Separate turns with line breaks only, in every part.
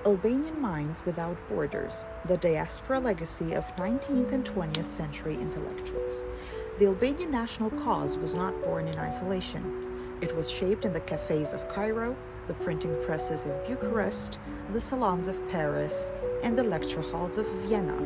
Albanian Minds Without Borders, the Diaspora Legacy of 19th and 20th Century Intellectuals. The Albanian national cause was not born in isolation. It was shaped in the cafés of Cairo, the printing presses of Bucharest, the salons of Paris, and the lecture halls of Vienna.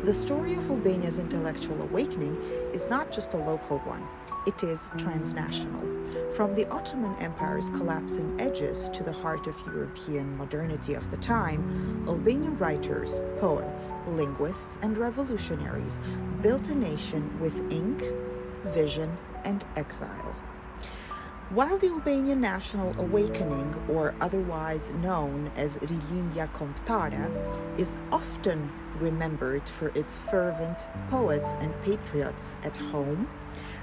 The story of Albania's intellectual awakening is not just a local one, it is transnational. From the Ottoman Empire's collapsing edges to the heart of European modernity of the time, Albanian writers, poets, linguists, and revolutionaries built a nation with ink, vision, and exile. While the Albanian national awakening, or otherwise known as Rilindja Kombëtare, is often remembered for its fervent poets and patriots at home,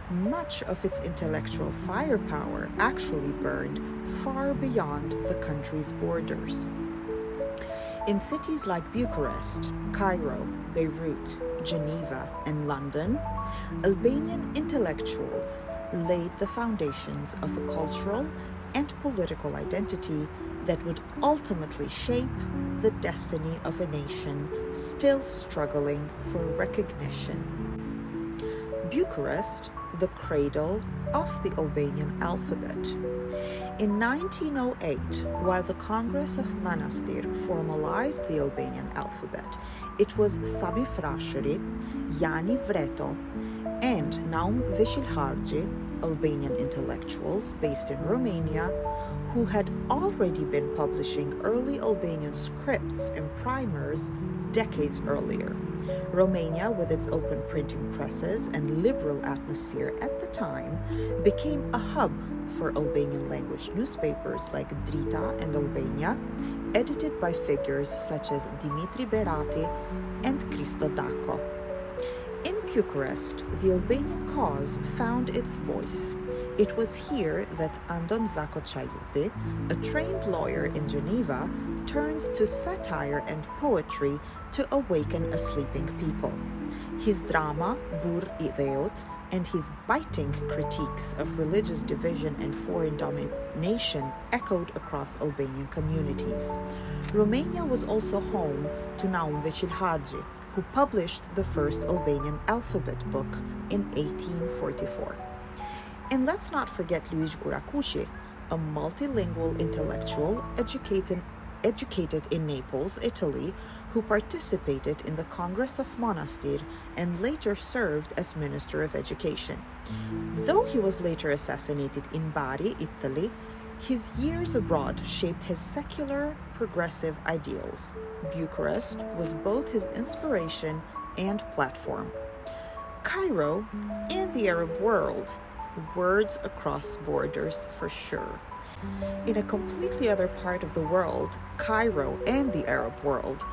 much of its intellectual firepower actually burned far beyond the country's borders. In cities like Bucharest, Cairo, Beirut, Geneva, and London, Albanian intellectuals laid the foundations of a cultural and political identity that would ultimately shape the destiny of a nation still struggling for recognition. Bucharest, the cradle of the Albanian alphabet. In 1908, while the Congress of Manastir formalized the Albanian alphabet, it was Sami Frashëri, Jani Vreto, and Naum Veshilharxhi, Albanian intellectuals based in Romania, who had already been publishing early Albanian scripts and primers decades earlier. Romania, with its open printing presses and liberal atmosphere at the time, became a hub for Albanian language newspapers like Drita and Albania, edited by figures such as Dimitri Berati and Christo Dacco. In Bucharest, the Albanian cause found its voice. It was here that Andon Zako Chayupi, a trained lawyer in Geneva, turned to satire and poetry to awaken a sleeping people. His drama, Bur I Dheut, and his biting critiques of religious division and foreign domination echoed across Albanian communities. Romania was also home to Naum Veshilharxhi, who published the first Albanian alphabet book in 1844. And let's not forget Luigi Gurakushi, a multilingual intellectual educated in Naples, Italy, who participated in the Congress of Monastir and later served as Minister of Education. Though he was later assassinated in Bari, Italy, his years abroad shaped his secular, progressive ideals. Bucharest was both his inspiration and platform. Cairo and the Arab world, words across borders for sure. In a completely other part of the world, Cairo and the Arab world,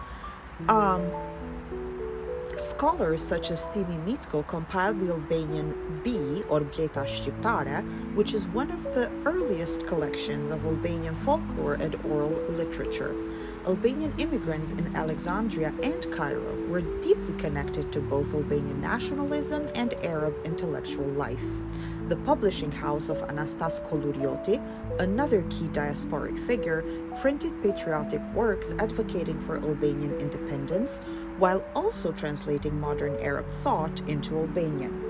scholars such as Thimi Mitko compiled the Albanian B, or Bleta Shqiptare, which is one of the earliest collections of Albanian folklore and oral literature. Albanian immigrants in Alexandria and Cairo were deeply connected to both Albanian nationalism and Arab intellectual life. The publishing house of Anastas Kolurioti, another key diasporic figure, printed patriotic works advocating for Albanian independence, while also translating modern Arab thought into Albanian.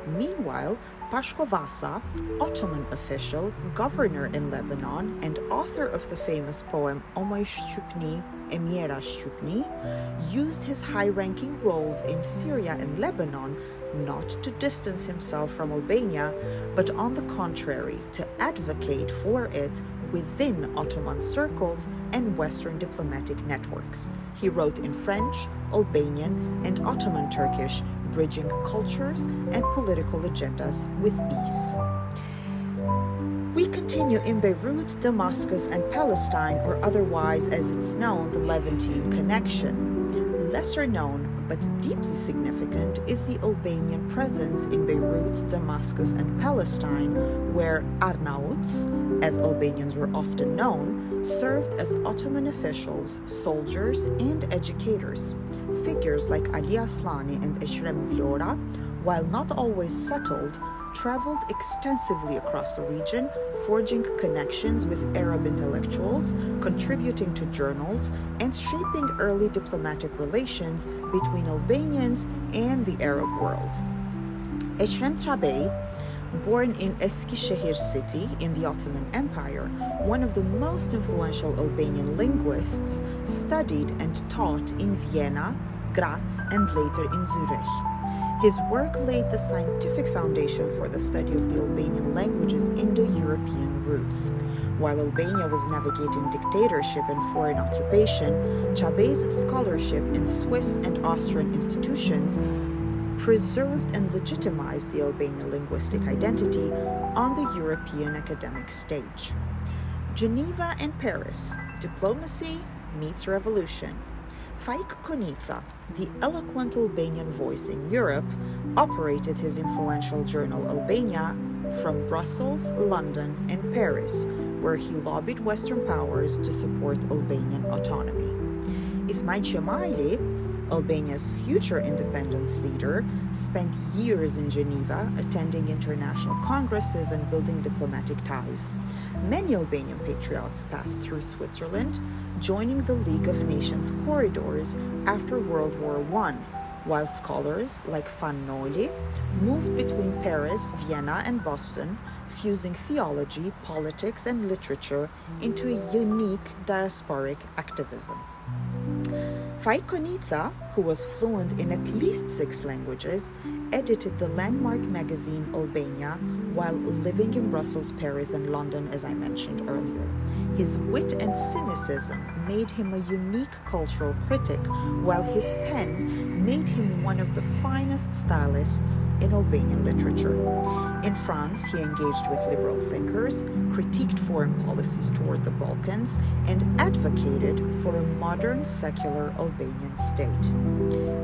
Meanwhile, Pashko Vasa, Ottoman official, governor in Lebanon, and author of the famous poem Omaj Shqipni, Emjera Shqipni, used his high-ranking roles in Syria and Lebanon not to distance himself from Albania, but on the contrary, to advocate for it within Ottoman circles and Western diplomatic networks. He wrote in French, Albanian, and Ottoman Turkish, bridging cultures and political agendas with ease. We continue in Beirut, Damascus, and Palestine, or otherwise as it's known, the Levantine connection. Lesser known, but deeply significant, is the Albanian presence in Beirut, Damascus, and Palestine, where Arnauts, as Albanians were often known, served as Ottoman officials, soldiers, and educators. Figures like Ali Aslani and Eshrem Vlora, while not always settled, traveled extensively across the region, forging connections with Arab intellectuals, contributing to journals, and shaping early diplomatic relations between Albanians and the Arab world. Ekrem Çağbey, born in Eskişehir city in the Ottoman Empire, one of the most influential Albanian linguists, studied and taught in Vienna, Graz, and later in Zurich. His work laid the scientific foundation for the study of the Albanian language's Indo-European roots. While Albania was navigating dictatorship and foreign occupation, Çağbey's scholarship in Swiss and Austrian institutions preserved and legitimized the Albanian linguistic identity on the European academic stage. Geneva and Paris, diplomacy meets revolution. Faik Konica, the eloquent Albanian voice in Europe, operated his influential journal Albania from Brussels, London, and Paris, where he lobbied Western powers to support Albanian autonomy. Ismail Gemayli, Albania's future independence leader, spent years in Geneva attending international congresses and building diplomatic ties. Many Albanian patriots passed through Switzerland, joining the League of Nations corridors after World War I, while scholars like Van Noyle moved between Paris, Vienna, and Boston, fusing theology, politics, and literature into a unique diasporic activism. Faik Konica, who was fluent in at least 6 languages, edited the landmark magazine Albania while living in Brussels, Paris, and London, as I mentioned earlier. His wit and cynicism made him a unique cultural critic, while his pen made him one of the finest stylists in Albanian literature. In France, he engaged with liberal thinkers, critiqued foreign policies toward the Balkans, and advocated for a modern, secular Albanian state.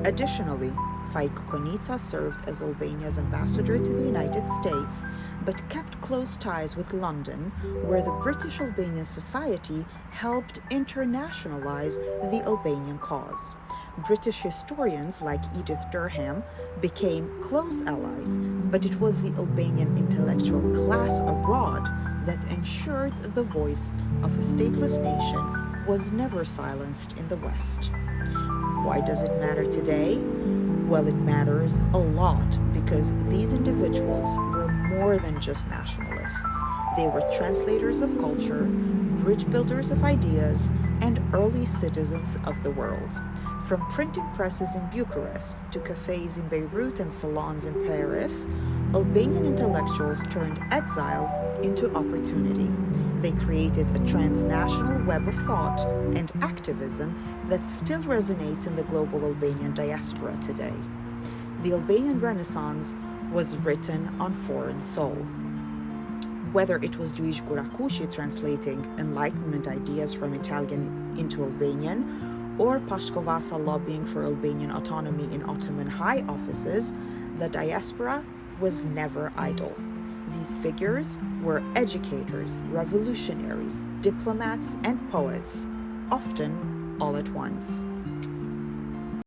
Additionally, Faik Konica served as Albania's ambassador to the United States, but kept close ties with London, where the British Albanian Society helped internationalize the Albanian cause. British historians like Edith Durham became close allies, but it was the Albanian intellectual class abroad that ensured the voice of a stateless nation was never silenced in the West. Why does it matter today? Well, it matters a lot because these individuals were more than just nationalists. They were translators of culture, bridge builders of ideas, and early citizens of the world. From printing presses in Bucharest to cafés in Beirut and salons in Paris, Albanian intellectuals turned exile into opportunity. They created a transnational web of thought and activism that still resonates in the global Albanian diaspora today. The Albanian Renaissance was written on foreign soul. Whether it was Luigi Gurakushi translating Enlightenment ideas from Italian into Albanian, or Pashkovasa lobbying for Albanian autonomy in Ottoman high offices, the diaspora was never idle. These figures were educators, revolutionaries, diplomats, and poets, often all at once.